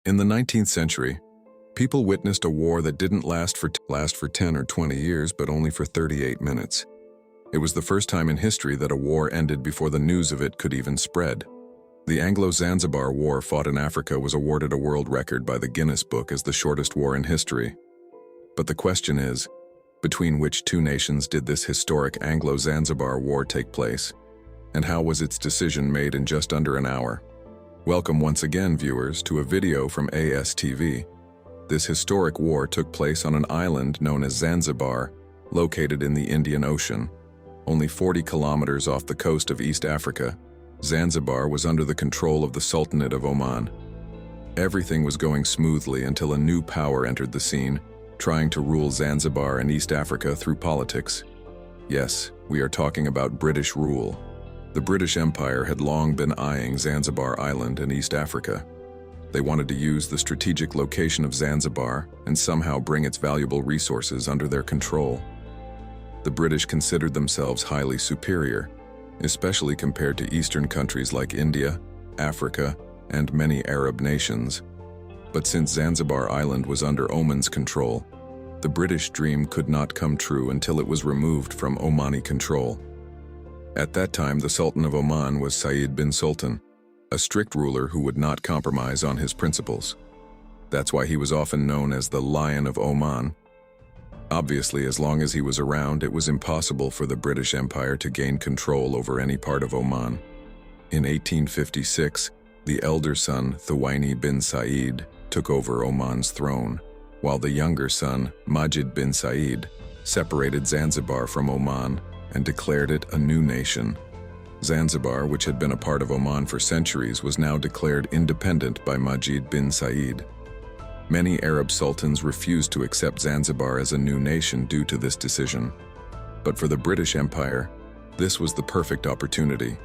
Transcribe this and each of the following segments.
In the 19th century, people witnessed a war that didn't last for 10 or 20 years, but only for 38 minutes. It was the first time in history that a war ended before the news of it could even spread. The Anglo-Zanzibar War fought in Africa was awarded a world record by the Guinness Book as the shortest war in history. But the question is, between which two nations did this historic Anglo-Zanzibar War take place? And how was its decision made in just under an hour? Welcome once again, viewers, to a video from ASTV. This historic war took place on an island known as Zanzibar, located in the Indian Ocean. Only 40 kilometers off the coast of East Africa, Zanzibar was under the control of the Sultanate of Oman. Everything was going smoothly until a new power entered the scene, trying to rule Zanzibar and East Africa through politics. Yes, we are talking about British rule. The British Empire had long been eyeing Zanzibar Island in East Africa. They wanted to use the strategic location of Zanzibar and somehow bring its valuable resources under their control. The British considered themselves highly superior, especially compared to Eastern countries like India, Africa, and many Arab nations. But since Zanzibar Island was under Oman's control, the British dream could not come true until it was removed from Omani control. At that time, the Sultan of Oman was Said bin Sultan, a strict ruler who would not compromise on his principles. That's why he was often known as the Lion of Oman. Obviously, as long as he was around, it was impossible for the British Empire to gain control over any part of Oman. In 1856, the elder son, Thuwaini bin Said, took over Oman's throne, while the younger son, Majid bin Said, separated Zanzibar from Oman and declared it a new nation. Zanzibar, which had been a part of Oman for centuries, was now declared independent by Majid bin Said. Many Arab sultans refused to accept Zanzibar as a new nation due to this decision. But for the British Empire, this was the perfect opportunity.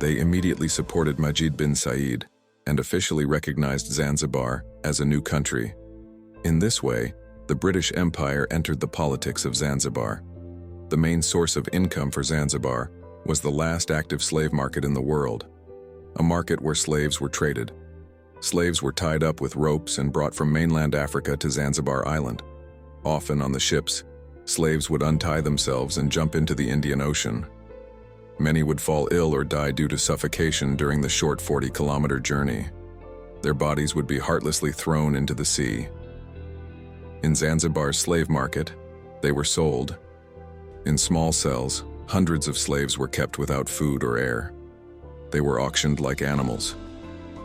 They immediately supported Majid bin Said and officially recognized Zanzibar as a new country. In this way, the British Empire entered the politics of Zanzibar. The main source of income for Zanzibar was the last active slave market in the world, a market where slaves were traded. Slaves were tied up with ropes and brought from mainland Africa to Zanzibar Island. Often on the ships, slaves would untie themselves and jump into the Indian Ocean. Many would fall ill or die due to suffocation during the short 40-kilometer journey. Their bodies would be heartlessly thrown into the sea. In Zanzibar's slave market, they were sold. In small cells, hundreds of slaves were kept without food or air. They were auctioned like animals.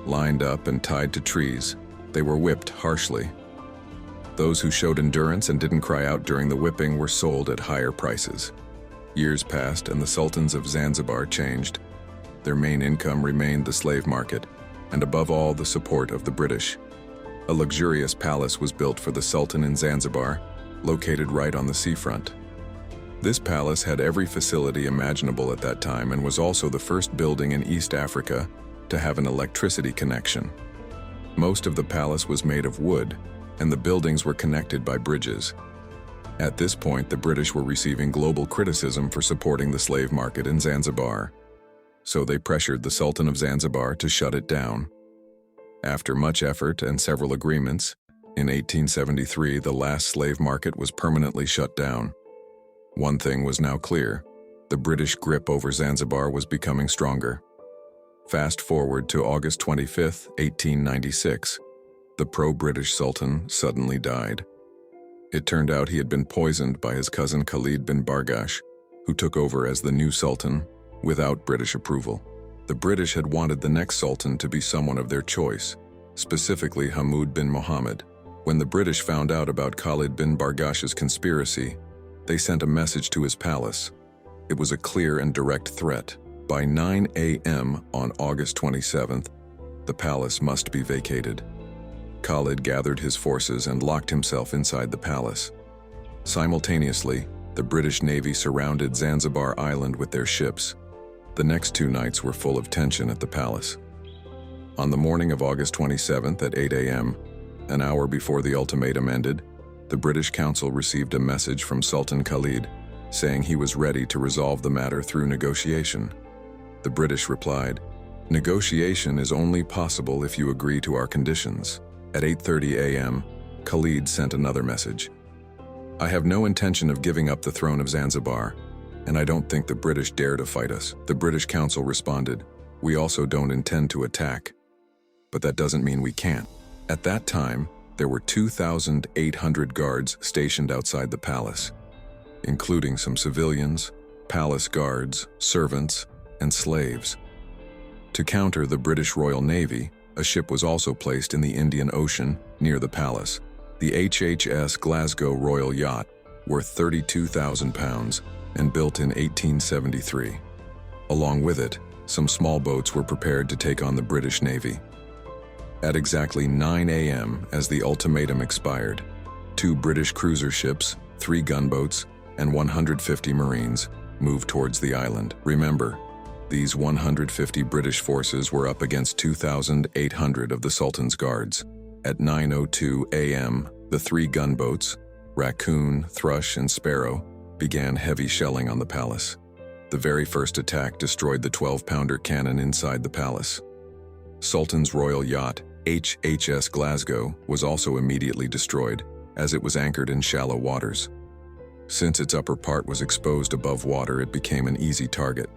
Lined up and tied to trees, they were whipped harshly. Those who showed endurance and didn't cry out during the whipping were sold at higher prices. Years passed and the sultans of Zanzibar changed. Their main income remained the slave market, and above all, the support of the British. A luxurious palace was built for the Sultan in Zanzibar, located right on the seafront. This palace had every facility imaginable at that time and was also the first building in East Africa to have an electricity connection. Most of the palace was made of wood, and the buildings were connected by bridges. At this point, the British were receiving global criticism for supporting the slave market in Zanzibar. So they pressured the Sultan of Zanzibar to shut it down. After much effort and several agreements, in 1873 the last slave market was permanently shut down. One thing was now clear: the British grip over Zanzibar was becoming stronger. Fast forward to August 25, 1896. The pro-British Sultan suddenly died. It turned out he had been poisoned by his cousin Khalid bin Bargash, who took over as the new Sultan without British approval. The British had wanted the next Sultan to be someone of their choice, specifically Hamoud bin Mohammed. When the British found out about Khalid bin Bargash's conspiracy, they sent a message to his palace. It was a clear and direct threat. By 9 a.m. on August 27th, the palace must be vacated. Khalid gathered his forces and locked himself inside the palace. Simultaneously, the British Navy surrounded Zanzibar Island with their ships. The next 2 nights were full of tension at the palace. On the morning of August 27th at 8 a.m., an hour before the ultimatum ended, the British Council received a message from Sultan Khalid saying he was ready to resolve the matter through negotiation. The British replied, "Negotiation is only possible if you agree to our conditions." At 8:30 a.m., Khalid sent another message. "I have no intention of giving up the throne of Zanzibar, and I don't think the British dare to fight us." The British Council responded, "We also don't intend to attack, but that doesn't mean we can't." At that time, there were 2,800 guards stationed outside the palace, including some civilians, palace guards, servants, and slaves. To counter the British Royal Navy, a ship was also placed in the Indian Ocean near the palace. The HHS Glasgow Royal Yacht, worth £32,000 and built in 1873. Along with it, some small boats were prepared to take on the British Navy. At exactly 9 a.m., as the ultimatum expired, 2 British cruiser ships, 3 gunboats, and 150 Marines moved towards the island. Remember, these 150 British forces were up against 2,800 of the Sultan's guards. At 9:02 a.m., the 3 gunboats, Raccoon, Thrush, and Sparrow, began heavy shelling on the palace. The very first attack destroyed the 12-pounder cannon inside the palace. Sultan's royal yacht, HHS Glasgow, was also immediately destroyed, as it was anchored in shallow waters. Since its upper part was exposed above water, it became an easy target.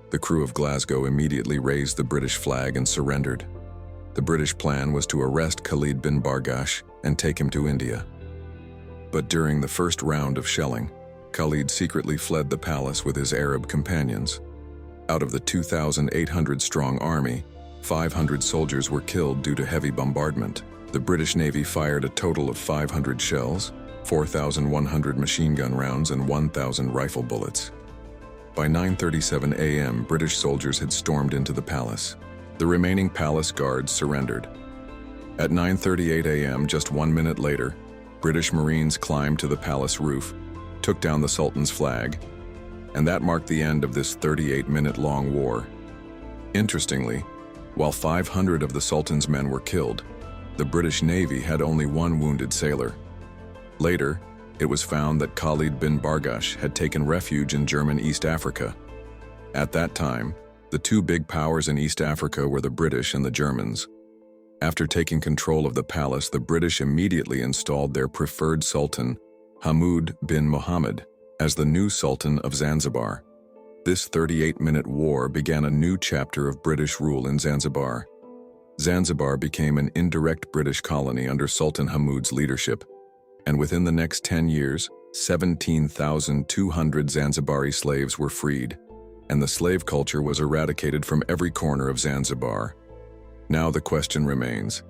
The crew of Glasgow immediately raised the British flag and surrendered. The British plan was to arrest Khalid bin Bargash and take him to India. But during the first round of shelling, Khalid secretly fled the palace with his Arab companions. Out of the 2,800-strong army, 500 soldiers were killed due to heavy bombardment. The British Navy fired a total of 500 shells, 4,100 machine gun rounds, and 1,000 rifle bullets. By 9:37 a.m., British soldiers had stormed into the palace. The remaining palace guards surrendered. At 9:38 a.m., just 1 minute later, British Marines climbed to the palace roof, took down the Sultan's flag, and that marked the end of this 38-minute-long war. Interestingly, while 500 of the Sultan's men were killed, the British Navy had only 1 wounded sailor. Later, it was found that Khalid bin Bargash had taken refuge in German East Africa. At that time, the 2 big powers in East Africa were the British and the Germans. After taking control of the palace, the British immediately installed their preferred sultan, Hamoud bin Mohammed, as the new Sultan of Zanzibar. This 38-minute war began a new chapter of British rule in Zanzibar. Zanzibar became an indirect British colony under Sultan Hamoud's leadership, and within the next 10 years, 17,200 Zanzibari slaves were freed, and the slave culture was eradicated from every corner of Zanzibar. Now the question remains,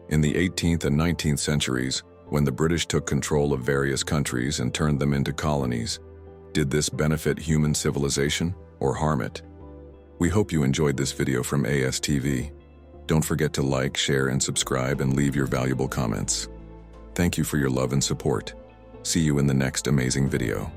in the 18th and 19th centuries, when the British took control of various countries and turned them into colonies, did this benefit human civilization or harm it? We hope you enjoyed this video from ASTV. Don't forget to like, share, and subscribe, and leave your valuable comments. Thank you for your love and support. See you in the next amazing video.